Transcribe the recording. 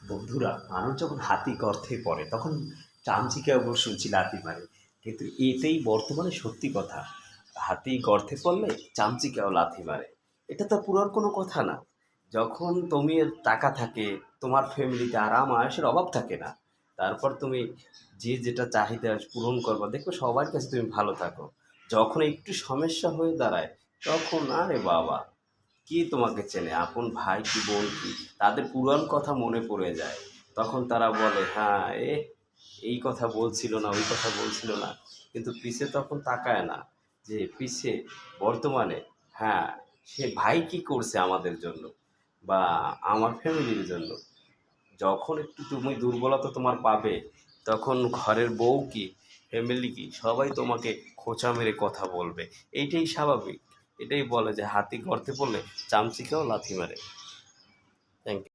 বন্ধুরা, মানুষ যখন হাতি গর্তে পড়ে তখন চামচিকে অবশ্য শুনছি লাথি মারে, কিন্তু এটাই বর্তমানে সত্যি কথা। হাতি গর্তে পড়লে চামচিকেও লাথি মারে। এটা তো পুরার কোনো কথা না। যখন তুমি টাকা থাকে, তোমার ফ্যামিলিতে আরাম আয়েসের অভাব থাকে না, তারপর তুমি যে যেটা চাহিদা পূরণ করবা, দেখবে সবার কাছে তুমি ভালো থাকো। যখন একটু সমস্যা হয়ে দাঁড়ায়, তখন আরে বাবা, কি তোমাকে চেনে, আপন ভাই কি বোন কি, তাদের পুরাণ কথা মনে পড়ে যায়। তখন তারা বলে, হ্যাঁ, এই কথা বলছিল না, ওই কথা বলছিল না, কিন্তু পিছে তখন তাকায় না যে পিছে বর্তমানে, হ্যাঁ, সে ভাই কি করছে আমাদের জন্য বা আমার ফ্যামিলির জন্য। যখন একটু তুমি দুর্বলতা তোমার পাবে, তখন ঘরের বউ কি, ফ্যামিলি কি, সবাই তোমাকে খোঁচা মেরে কথা বলবে। এইটাই স্বাভাবিক। এটাই বলে যে হাতি গর্তে পড়লে চামচিকেও লাথি মারে। Thank you.